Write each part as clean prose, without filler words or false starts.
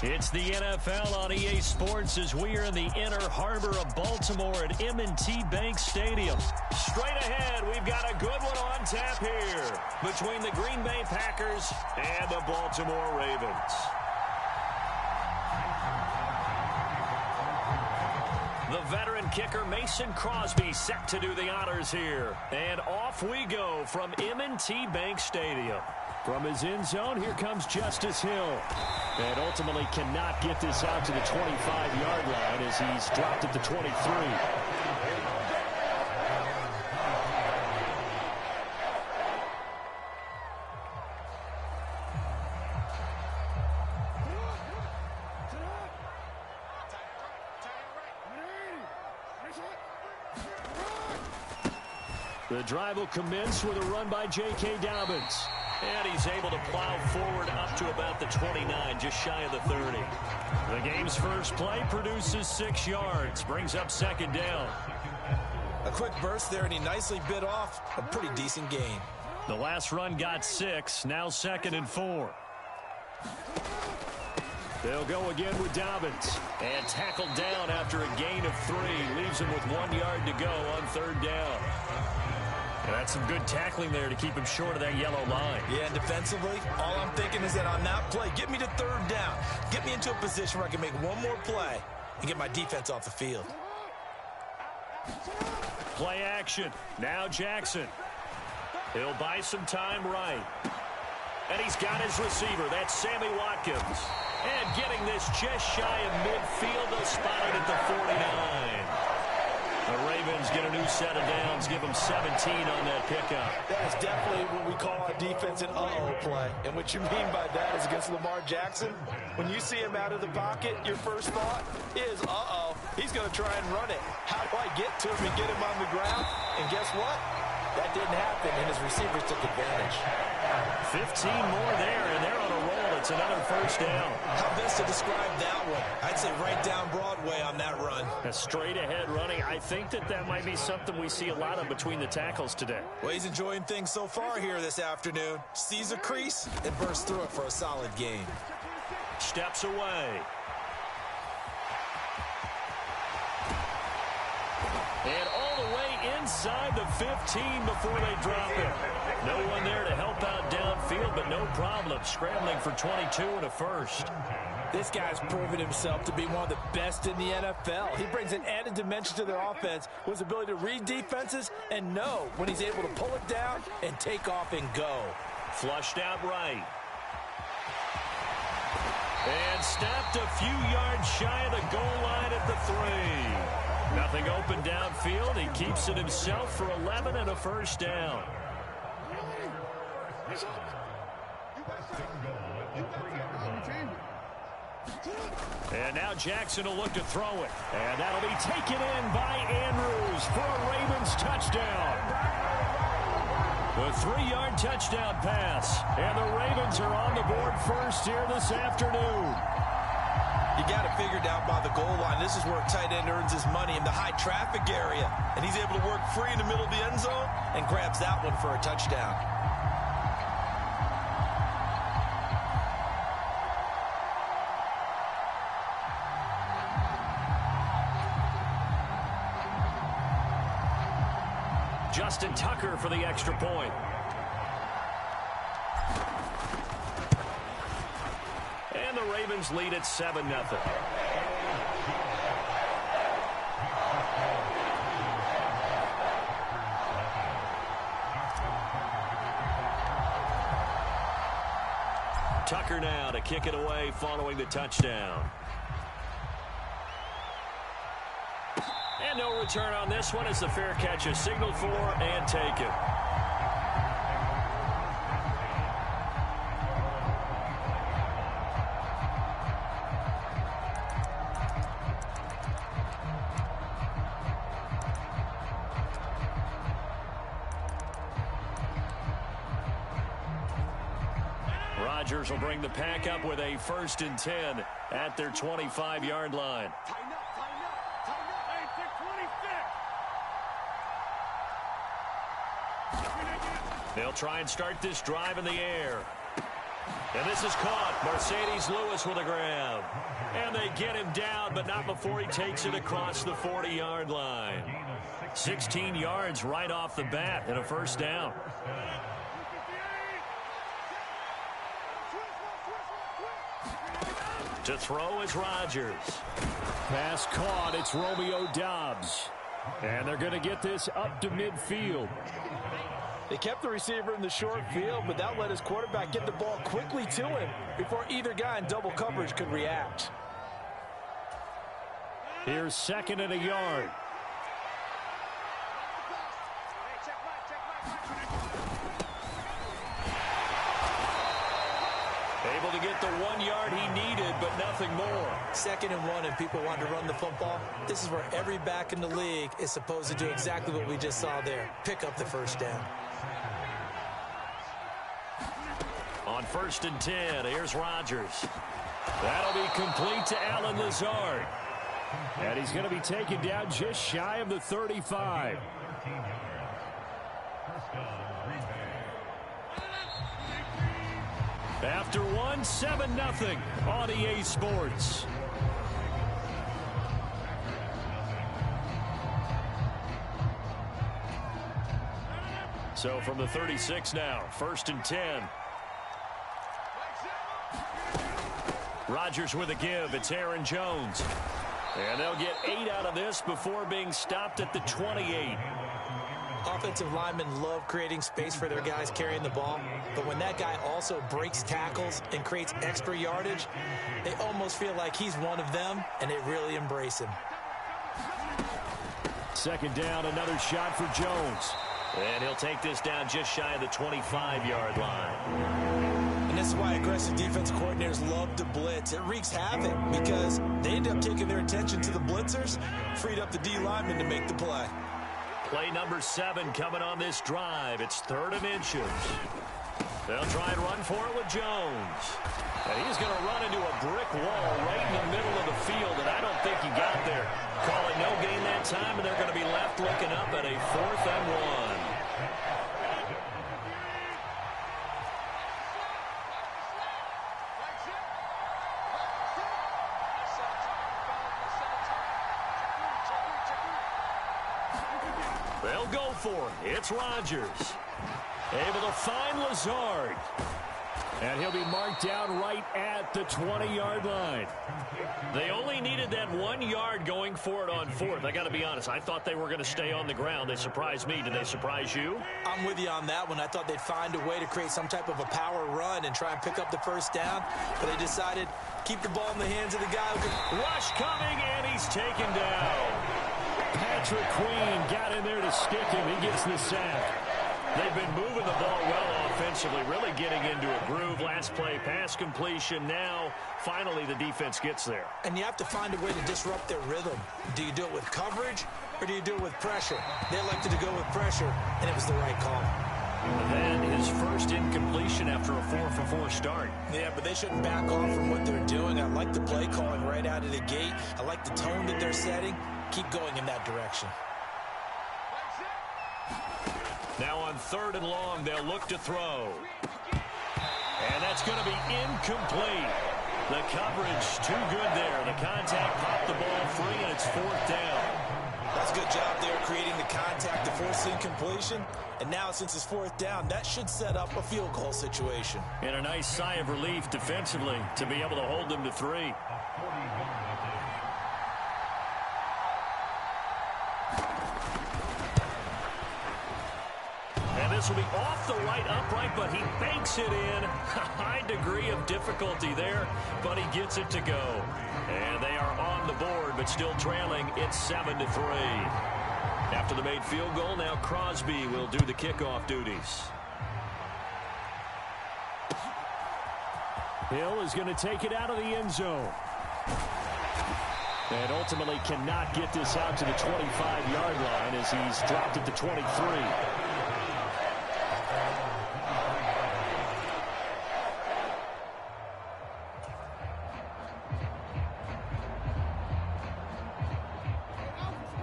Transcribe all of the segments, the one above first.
It's the NFL on EA Sports as we are in the inner harbor of Baltimore at M&T Bank Stadium. Straight ahead, we've got a good one on tap here between the Green Bay Packers and the Baltimore Ravens. The veteran kicker Mason Crosby set to do the honors here. And off we go from M&T Bank Stadium. From his end zone, here comes Justice Hill. And ultimately cannot get this out to the 25-yard line as he's dropped at the 23. The drive will commence with a run by J.K. Dobbins. And he's able to plow forward up to about the 29, just shy of the 30. The game's first play produces 6 yards, brings up second down. A quick burst there, and he nicely bit off a pretty decent gain. The last run got 6, now 2nd and 4. They'll go again with Dobbins. And tackled down after a gain of 3. Leaves him with 1 yard to go on 3rd down. And that's some good tackling there to keep him short of that yellow line. Yeah, and defensively, all I'm thinking is that on that play, get me to 3rd down. Get me into a position where I can make one more play and get my defense off the field. Play action. Now Jackson. He'll buy some time right. And he's got his receiver. That's Sammy Watkins. And getting this just shy of midfield, they'll spot it at the 49. The Ravens get a new set of downs, give them 17 on that pickup. That is definitely what we call our defense an uh-oh play. And what you mean by that is against Lamar Jackson, when you see him out of the pocket, your first thought is, uh-oh, he's going to try and run it. How do I get to him and get him on the ground? And guess what? That didn't happen, and his receivers took advantage. 15 more there, and they're on a roll. It's another first down. How best to describe that one? I'd say right down Broadway on that run. A straight-ahead running. I think that might be something we see a lot of between the tackles today. Well, he's enjoying things so far here this afternoon. Sees a crease and bursts through it for a solid gain. Steps away. And all the way inside the 15 before they drop it. No one there to help out downfield, but no problem scrambling for 22 and a first. This guy's proven himself to be one of the best in the NFL. He brings an added dimension to their offense with his ability to read defenses and know when he's able to pull it down and take off and go. Flushed out right. And stopped a few yards shy of the goal line at the 3. Nothing open downfield. He keeps it himself for 11 and a first down. And now Jackson will look to throw it. And that'll be taken in by Andrews for a Ravens touchdown. The 3-yard touchdown pass. And the Ravens are on the board first here this afternoon. You got it figured out by the goal line. This is where a tight end earns his money in the high traffic area. And he's able to work free in the middle of the end zone and grabs that one for a touchdown. Justin Tucker for the extra point. And the Ravens lead at 7-0. Tucker now to kick it away following the touchdown. And no return on this one as the fair catch is signaled for and taken. Rodgers will bring the pack up with a 1st and 10 at their 25-yard line. They'll try and start this drive in the air. And this is caught. Mercedes Lewis with a grab. And they get him down, but not before he takes it across the 40-yard line. 16 yards right off the bat and a first down. To throw is Rodgers. Pass caught. It's Romeo Doubs. And they're going to get this up to midfield. They kept the receiver in the short field, but that let his quarterback get the ball quickly to him before either guy in double coverage could react. Here's 2nd and a yard. Able to get the 1 yard he needed, but nothing more. 2nd and 1, and people want to run the football. This is where every back in the league is supposed to do exactly what we just saw there. Pick up the first down. On 1st and 10, here's Rodgers. That'll be complete to Allen Lazard. And he's going to be taken down just shy of the 35. After one, 7-0 on EA Sports. So from the 36 now, 1st and 10. Rodgers with a give. It's Aaron Jones. And they'll get 8 out of this before being stopped at the 28. Offensive linemen love creating space for their guys carrying the ball, but when that guy also breaks tackles and creates extra yardage, they almost feel like he's one of them, and they really embrace him. 2nd down, another shot for Jones. And he'll take this down just shy of the 25-yard line. And this is why aggressive defensive coordinators love to blitz. It wreaks havoc because they end up taking their attention to the blitzers, freed up the D lineman to make the play. Play number 7 coming on this drive. It's 3rd and inches. They'll try and run for it with Jones. And he's going to run into a brick wall right in the middle of the field, and I don't think he got there. Call it no gain that time, and they're going to be left looking up at a 4th and 1. They'll go for it. It's Rodgers. Able to find Lazard. And he'll be marked down right at the 20-yard line. They only needed that 1 yard going for it on 4th. I got to be honest, I thought they were going to stay on the ground. They surprised me. Did they surprise you? I'm with you on that one. I thought they'd find a way to create some type of a power run and try and pick up the first down, but they decided keep the ball in the hands of the guy who can... Rush coming, and he's taken down. Patrick Queen got in there to stick him. He gets the sack. They've been moving the ball well offensively, really getting into a groove. Last play, pass completion. Now, finally, the defense gets there. And you have to find a way to disrupt their rhythm. Do you do it with coverage, or do you do it with pressure? They elected to go with pressure, and it was the right call. And then his first incompletion after a 4-for-4 start. Yeah, but they shouldn't back off from what they're doing. I like the play calling right out of the gate. I like the tone that they're setting. Keep going in that direction. Now on 3rd and long, they'll look to throw. And that's going to be incomplete. The coverage too good there. The contact popped the ball free, and it's 4th down. That's a good job there creating the contact to force incompletion. And now since it's 4th down, that should set up a field goal situation. And a nice sigh of relief defensively to be able to hold them to 3. This will be off the right upright, but he banks it in. A high degree of difficulty there, but he gets it to go. And they are on the board, but still trailing. It's 7-3. After the made field goal, now Crosby will do the kickoff duties. Hill is going to take it out of the end zone. And ultimately cannot get this out to the 25-yard line as he's dropped at the 23.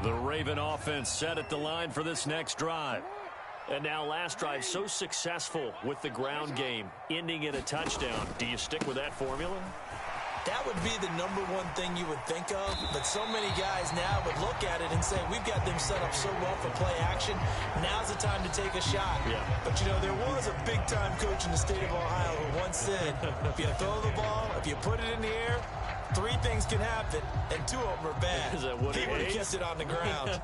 The Raven offense set at the line for this next drive. And now last drive so successful with the ground game, ending in a touchdown. Do you stick with that formula? That would be the number one thing you would think of, but so many guys now would look at it and say, we've got them set up so well for play action. Now's the time to take a shot. Yeah. But, you know, there was a big-time coach in the state of Ohio who once said, if you throw the ball, if you put it in the air, 3 things can happen, and 2 of them are bad. Is that what he would have hates? kept it on the ground.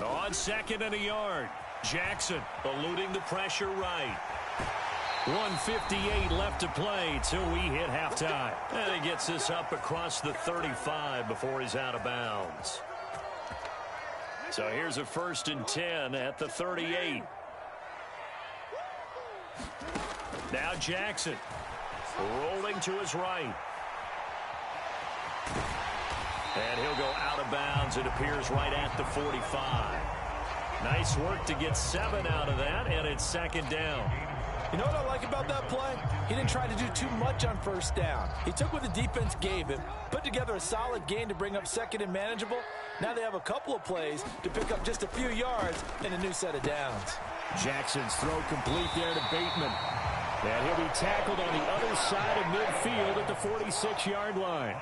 On 2nd and a yard. Jackson eluding the pressure right. 1:58 left to play till we hit halftime. And he gets this up across the 35 before he's out of bounds. So here's a 1st and 10 at the 38. Now Jackson rolling to his right. And he'll go out of bounds. It appears right at the 45. Nice work to get 7 out of that, and it's 2nd down. You know what I like about that play? He didn't try to do too much on 1st down. He took what the defense gave him, put together a solid gain to bring up 2nd and manageable. Now they have a couple of plays to pick up just a few yards and a new set of downs. Jackson's throw complete there to Bateman. And he'll be tackled on the other side of midfield at the 46-yard line.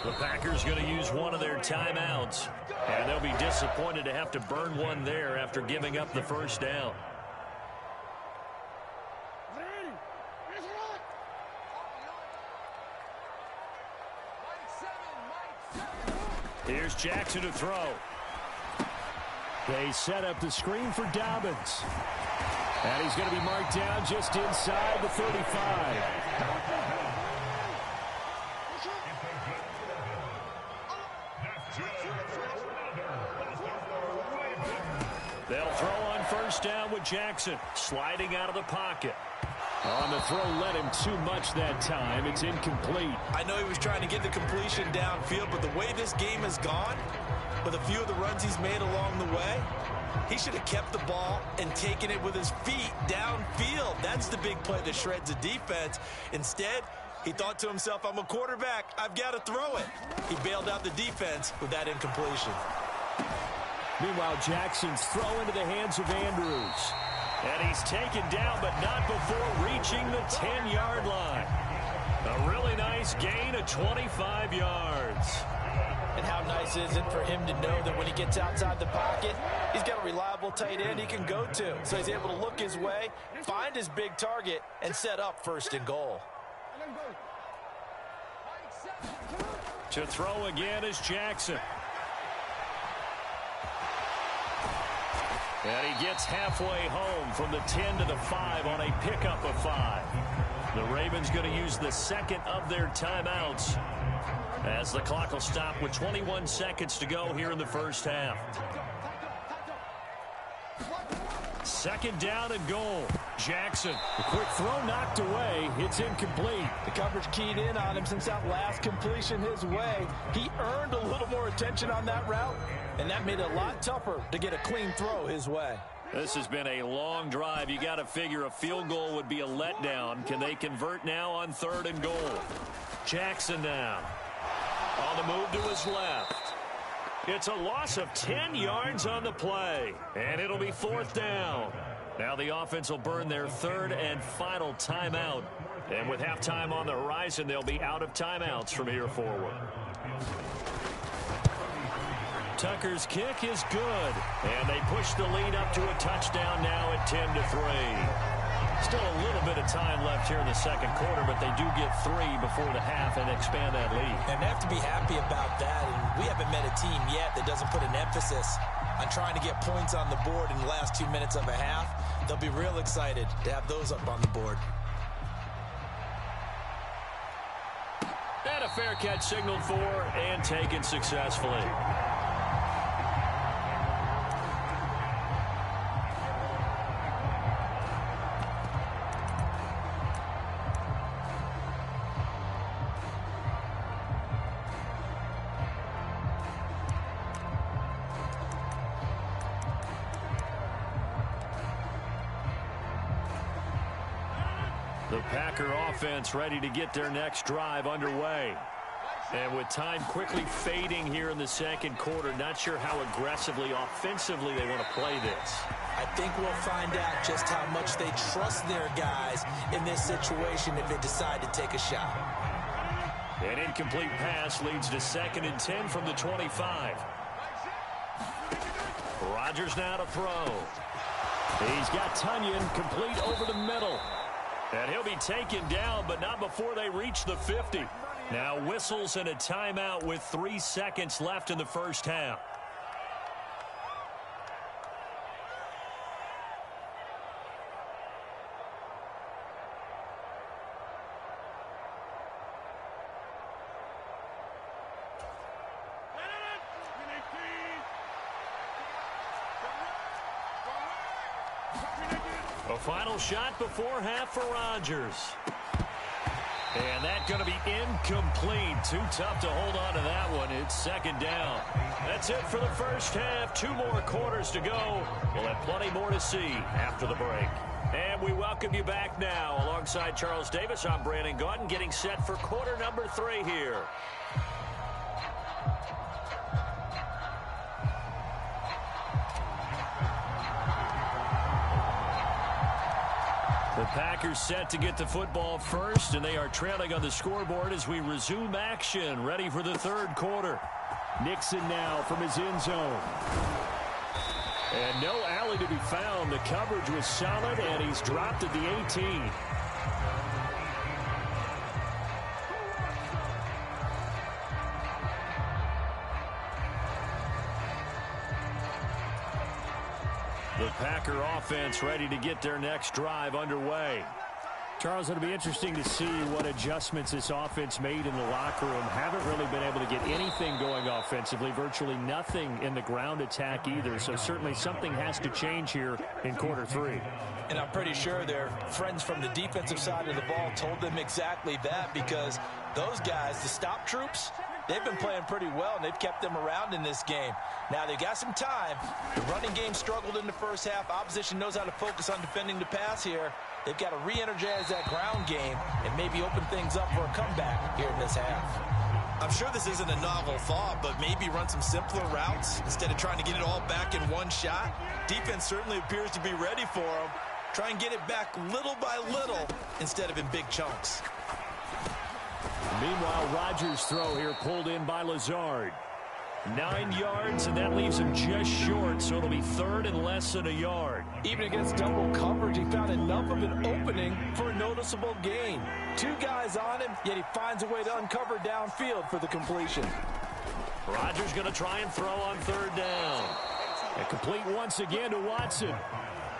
The Packers going to use one of their timeouts, and they'll be disappointed to have to burn one there after giving up the 1st down. Here's Jackson to throw. They set up the screen for Dobbins. And he's going to be marked down just inside the 35. They'll throw on 1st down with Jackson sliding out of the pocket. On the throw, led him too much that time. It's incomplete. I know he was trying to get the completion downfield, but the way this game has gone, with a few of the runs he's made along the way, he should have kept the ball and taken it with his feet downfield. That's the big play that shreds the defense. Instead, he thought to himself, I'm a quarterback. I've got to throw it. He bailed out the defense with that incompletion. Meanwhile, Jackson's throw into the hands of Andrews. And he's taken down, but not before reaching the 10-yard line. A really nice gain of 25 yards. And how nice is it for him to know that when he gets outside the pocket, he's got a reliable tight end he can go to. So he's able to look his way, find his big target, and set up 1st and goal. To throw again is Jackson. And he gets halfway home from the 10 to the 5 on a pickup of 5. The Ravens going to use the 2nd of their timeouts as the clock will stop with 21 seconds to go here in the 1st half. 2nd down and goal. Jackson. The quick throw knocked away. It's incomplete. The coverage keyed in on him since that last completion his way. He earned a little more attention on that route, and that made it a lot tougher to get a clean throw his way. This has been a long drive. You got to figure a field goal would be a letdown. Can they convert now on 3rd and goal? Jackson now on the move to his left. It's a loss of 10 yards on the play, and it'll be 4th down. Now the offense will burn their 3rd and final timeout. And with halftime on the horizon, they'll be out of timeouts from here forward. Tucker's kick is good, and they push the lead up to a touchdown now at 10-3. Still a little bit of time left here in the 2nd quarter, but they do get 3 before the half and expand that lead. And they have to be happy about that. And we haven't met a team yet that doesn't put an emphasis on trying to get points on the board in the last 2 minutes of a half. They'll be real excited to have those up on the board. And a fair catch signaled for and taken successfully. The Packer offense ready to get their next drive underway. And with time quickly fading here in the second quarter, not sure how aggressively, offensively they want to play this. I think we'll find out just how much they trust their guys in this situation if they decide to take a shot. An incomplete pass leads to 2nd and 10 from the 25. Rodgers now to throw. He's got Tonyan complete over the middle. And he'll be taken down, but not before they reach the 50. Now whistles and a timeout with 3 seconds left in the first half. A final shot before half for Rodgers. And that's going to be incomplete. Too tough to hold on to that one. It's 2nd down. That's it for the first half. 2 more quarters to go. We'll have plenty more to see after the break. And we welcome you back now. Alongside Charles Davis, I'm Brandon Gaudin, getting set for quarter number 3 here. The Packers set to get the football first, and they are trailing on the scoreboard as we resume action, ready for the 3rd quarter. Nixon now from his end zone. And no alley to be found. The coverage was solid, and he's dropped at the 18. The Packer offense ready to get their next drive underway. Charles, it'll be interesting to see what adjustments this offense made in the locker room. Haven't really been able to get anything going offensively, virtually nothing in the ground attack either. So certainly something has to change here in quarter 3. And I'm pretty sure their friends from the defensive side of the ball told them exactly that, because those guys, the stop troops, they've been playing pretty well, and they've kept them around in this game. Now, they've got some time. The running game struggled in the first half. Opposition knows how to focus on defending the pass here. They've got to re-energize that ground game and maybe open things up for a comeback here in this half. I'm sure this isn't a novel thought, but maybe run some simpler routes instead of trying to get it all back in one shot. Defense certainly appears to be ready for them. Try and get it back little by little instead of in big chunks. Meanwhile, Rodgers' throw here pulled in by Lazard. 9 yards, and that leaves him just short, so it'll be 3rd and less than a yard. Even against double coverage, he found enough of an opening for a noticeable gain. 2 guys on him, yet he finds a way to uncover downfield for the completion. Rodgers going to try and throw on 3rd down. And complete once again to Watson.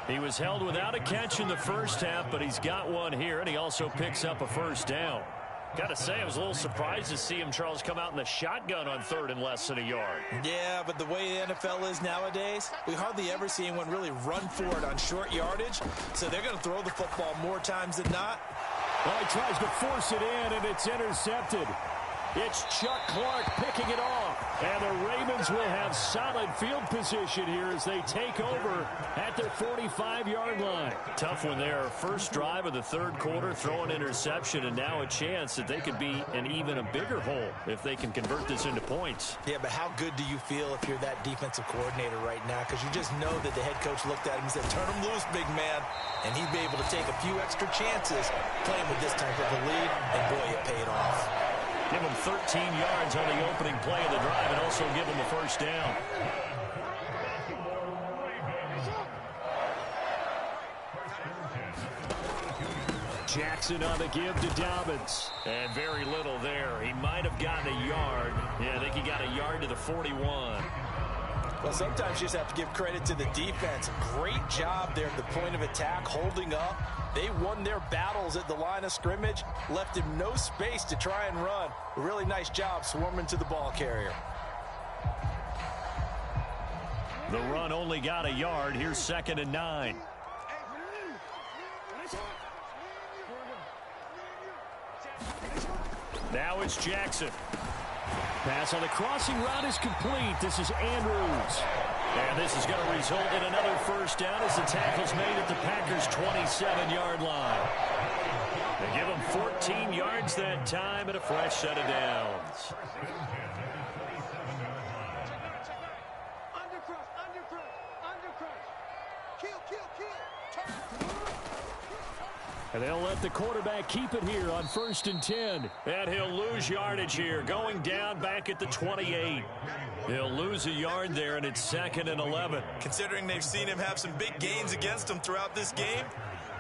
He was held without a catch in the first half, but he's got one here, and he also picks up a 1st down. Got to say, I was a little surprised to see him, Charles, come out in the shotgun on 3rd and less than a yard. Yeah, but the way the NFL is nowadays, we hardly ever see anyone really run for it on short yardage. So they're going to throw the football more times than not. Well, he tries to force it in, and it's intercepted. It's Chuck Clark picking it off. And the Ravens will have solid field position here as they take over at their 45-yard line. Tough one there. First drive of the 3rd quarter, throw an interception, and now a chance that they could be in even a bigger hole if they can convert this into points. Yeah, but how good do you feel if you're that defensive coordinator right now? Because you just know that the head coach looked at him and said, turn him loose, big man. And he'd be able to take a few extra chances playing with this type of a lead, and boy, it paid off. Give him 13 yards on the opening play of the drive and also give him a 1st down. Jackson on the give to Dobbins. And very little there. He might have gotten a yard. Yeah, I think he got a yard to the 41. Well, sometimes you just have to give credit to the defense. Great job there at the point of attack, holding up. They won their battles at the line of scrimmage, left him no space to try and run. A really nice job swarming to the ball carrier. The run only got a yard. Here's 2nd and 9. Now it's Jackson. Pass on the crossing route is complete. This is Andrews. And this is going to result in another 1st down as the tackle's made at the Packers' 27-yard line. They give him 14 yards that time and a fresh set of downs. And they'll let the quarterback keep it here on 1st and 10. And he'll lose yardage here, going down back at the 28. He'll lose a yard there, and it's 2nd and 11. Considering they've seen him have some big gains against them throughout this game,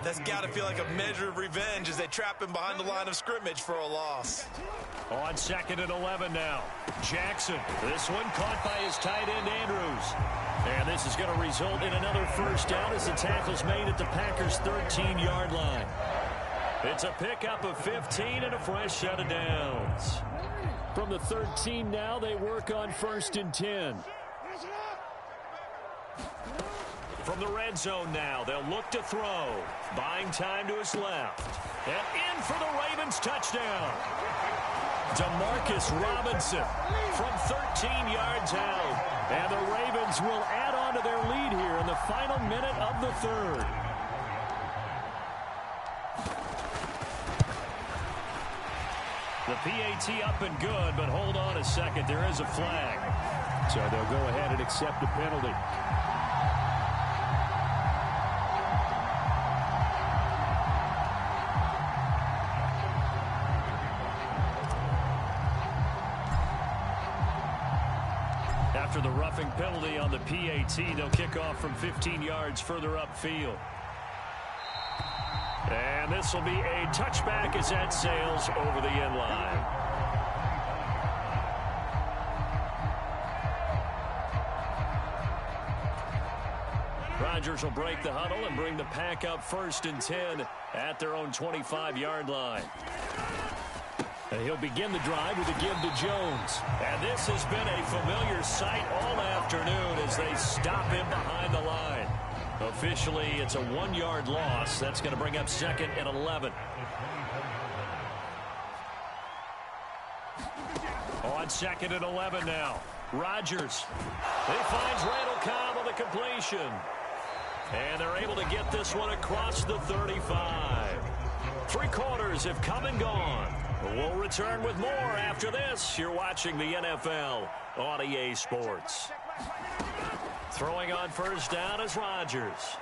that's got to feel like a measure of revenge as they trap him behind the line of scrimmage for a loss. On 2nd and 11 now. Jackson. This one caught by his tight end, Andrews. And this is going to result in another first down as the tackle's made at the Packers' 13-yard line. It's a pickup of 15 and a fresh set of downs. From the 13 now, they work on 1st and 10. From the red zone now, they'll look to throw. Buying time to his left. And in for the Ravens touchdown. Demarcus Robinson from 13 yards out. And the Ravens will add on to their lead here in the final minute of the third. The PAT up and good, but hold on a second. There is a flag. So they'll go ahead and accept a penalty. After the roughing penalty on the PAT, they'll kick off from 15 yards further upfield. And this will be a touchback as that sails over the end line. Rodgers will break the huddle and bring the pack up 1st and 10 at their own 25-yard line. And he'll begin the drive with a give to Jones. And this has been a familiar sight all afternoon as they stop him behind the line. Officially, it's a 1-yard loss. That's going to bring up 2nd and 11. On 2nd and 11 now. Rodgers. He finds Randall Cobb on the completion. And they're able to get this one across the 35. 3 quarters have come and gone. We'll return with more after this. You're watching the NFL on EA Sports. Throwing on first down is Rodgers.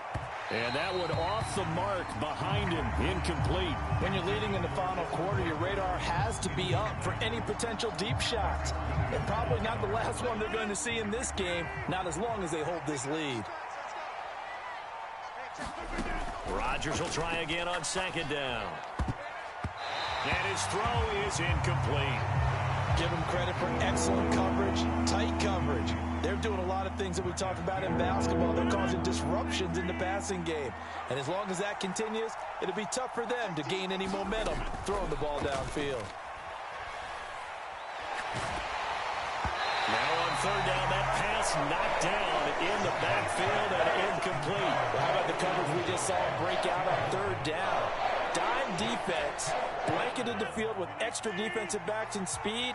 And that one off the mark behind him, incomplete. When you're leading in the final quarter, your radar has to be up for any potential deep shots. And probably not the last one they're going to see in this game, not as long as they hold this lead. Rodgers will try again on 2nd down. And his throw is incomplete. Give them credit for excellent coverage, tight coverage. They're doing a lot of things that we talk about in basketball. They're causing disruptions in the passing game. And as long as that continues, it'll be tough for them to gain any momentum throwing the ball downfield. Now on 3rd down, that pass knocked down in the backfield and incomplete. Well, how about the coverage we just saw break out on 3rd down? Dime defense, blanketed the field with extra defensive backs and speed,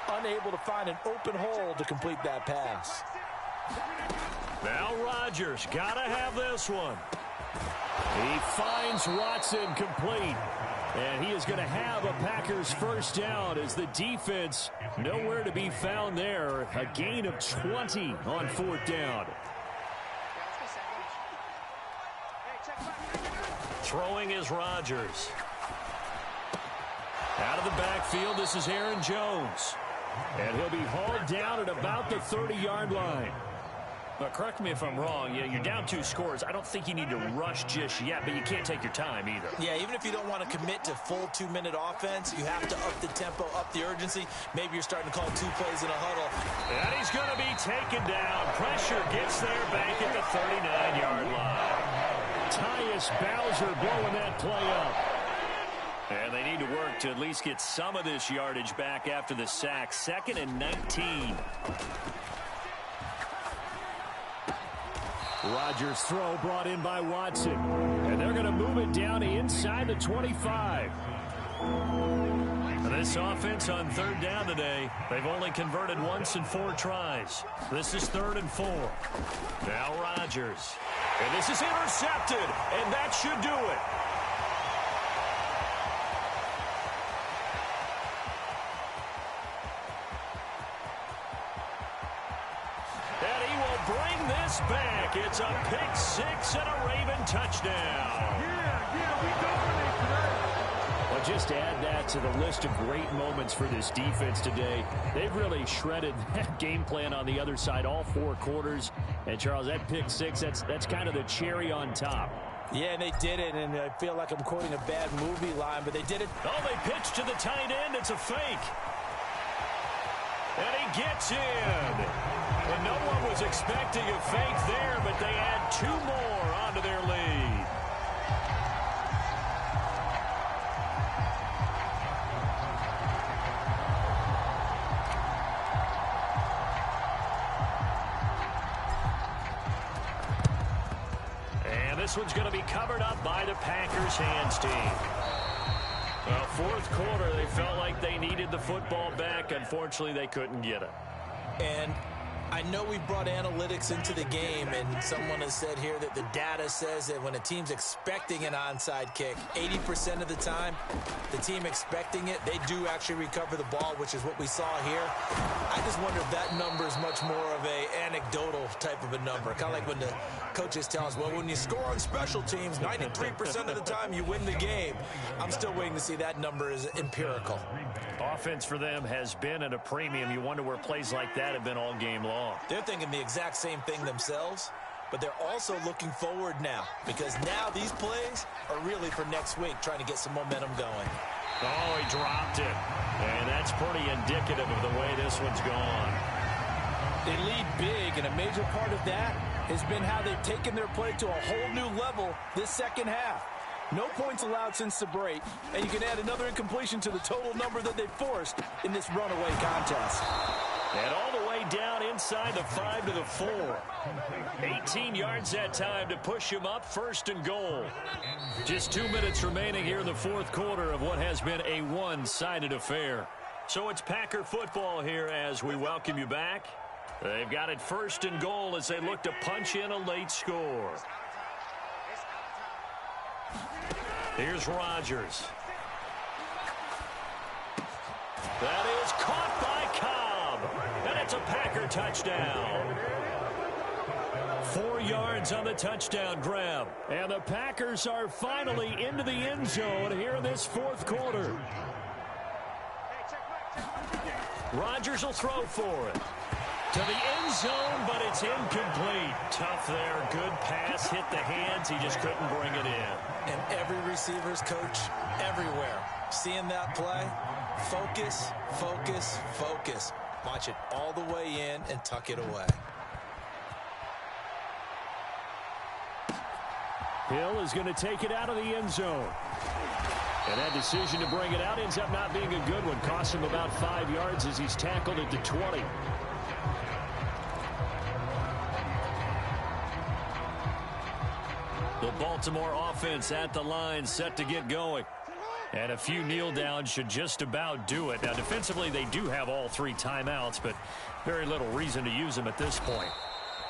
unable to find an open hole to complete that pass. Now Rodgers, gotta have this one. He finds Watson complete. And he is going to have a Packers first down as the defense nowhere to be found there. A gain of 20 on 4th down. Throwing is Rodgers. Out of the backfield, this is Aaron Jones. And he'll be hauled down at about the 30-yard line. But correct me if I'm wrong, you're down 2 scores. I don't think you need to rush just yet, but you can't take your time either. Yeah, even if you don't want to commit to full 2-minute offense, you have to up the tempo, up the urgency. Maybe you're starting to call 2 plays in a huddle. And he's going to be taken down. Pressure gets there back at the 39-yard line. Tyus Bowser blowing that play up. And they need to work to at least get some of this yardage back after the sack. 2nd and 19. Rodgers' throw brought in by Watson. And they're going to move it down inside the 25. This offense on 3rd down today, they've only converted once in 4 tries. This is 3rd and 4. Now Rodgers. And this is intercepted, and that should do it. back. It's a pick six and a Raven touchdown. Well, just add that to the list of great moments for this defense today. They've really shredded that game plan on the other side all 4 quarters. And, Charles, that pick six, that's kind of the cherry on top. Yeah, and they did it, and I feel like I'm quoting a bad movie line, but they did it. Oh, they pitched to the tight end. It's a fake. And he gets in. Well, no one was expecting a fake there, but they add 2 more onto their lead. And this one's going to be covered up by the Packers hands team. Well, fourth quarter, they felt like they needed the football back. Unfortunately, they couldn't get it. And I know we brought analytics into the game, and someone has said here that the data says that when a team's expecting an onside kick, 80% of the time, the team expecting it, they do actually recover the ball, which is what we saw here. I just wonder if that number is much more of a anecdotal type of a number. Kind of like when the coaches tell us, well, when you score on special teams, 93% of the time you win the game. I'm still waiting to see that number is empirical. Offense for them has been at a premium. You wonder where plays like that have been all game long. They're thinking the exact same thing themselves, but they're also looking forward now, because now these plays are really for next week, trying to get some momentum going. Oh, he dropped it. And that's pretty indicative of the way this one's gone. They lead big, and a major part of that has been how they've taken their play to a whole new level this second half. No points allowed since the break, and you can add another incompletion to the total number that they've forced in this runaway contest. And all the way down inside the 5 to the 4. 18 yards that time to push him up, 1st and goal. Just 2 minutes remaining here in the fourth quarter of what has been a one-sided affair. So it's Packer football here as we welcome you back. They've got it 1st and goal as they look to punch in a late score. Here's Rodgers. That is caught by Cobb. And it's a Packer touchdown. 4 yards on the touchdown grab. And the Packers are finally into the end zone here in this fourth quarter. Rodgers will throw for it. To the end zone, but it's incomplete. Tough there. Good pass. Hit the hands. He just couldn't bring it in. And every receiver's coach everywhere, seeing that play, focus, focus, focus. Watch it all the way in and tuck it away. Hill is going to take it out of the end zone. And that decision to bring it out ends up not being a good one. Cost him about 5 yards as he's tackled at the 20. The Baltimore offense at the line, set to get going. And a few kneel downs should just about do it. Now, defensively, they do have all 3 timeouts, but very little reason to use them at this point.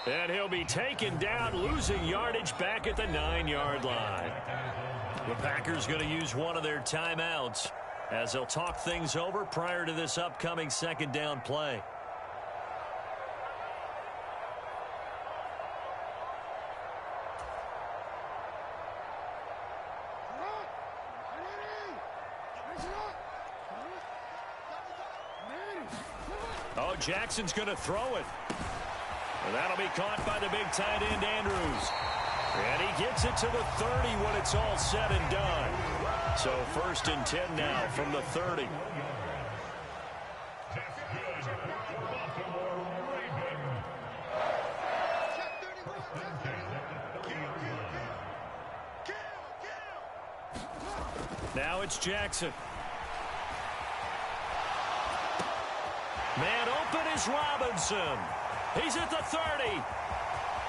And he'll be taken down, losing yardage back at the 9-yard line. The Packers going to use one of their timeouts as they'll talk things over prior to this upcoming 2nd down play. Oh, Jackson's going to throw it. And that'll be caught by the big tight end, Andrews. And he gets it to the 30 when it's all said and done. So 1st and 10 now from the 30. Now it's Jackson. Man open is Robinson. He's at the 30.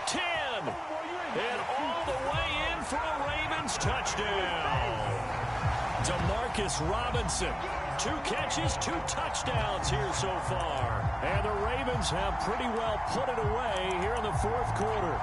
10. And all the way in for a Ravens touchdown. Demarcus Robinson. 2 catches, 2 touchdowns here so far. And the Ravens have pretty well put it away here in the fourth quarter.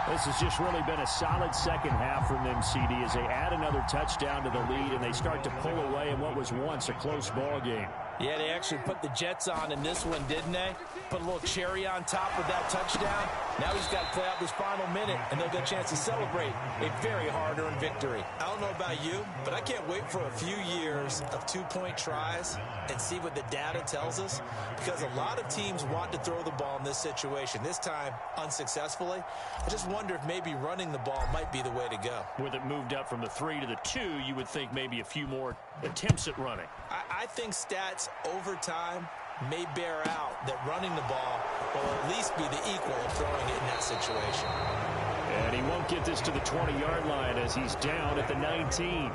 This has just really been a solid second half from them, CD, as they add another touchdown to the lead and they start to pull away in what was once a close ball game. Yeah, they actually put the Jets on in this one, didn't they? Put a little cherry on top with that touchdown. Now he's got to play out this final minute, and they'll get a chance to celebrate a very hard-earned victory. I don't know about you, but I can't wait for a few years of two-point tries and see what the data tells us, because a lot of teams want to throw the ball in this situation, this time unsuccessfully. I just wonder if maybe running the ball might be the way to go. With it moved up from the 3 to the 2, you would think maybe a few more attempts at running. I think stats over time may bear out that running the ball will at least be the equal of throwing it in that situation. And he won't get this to the 20-yard line as he's down at the 19.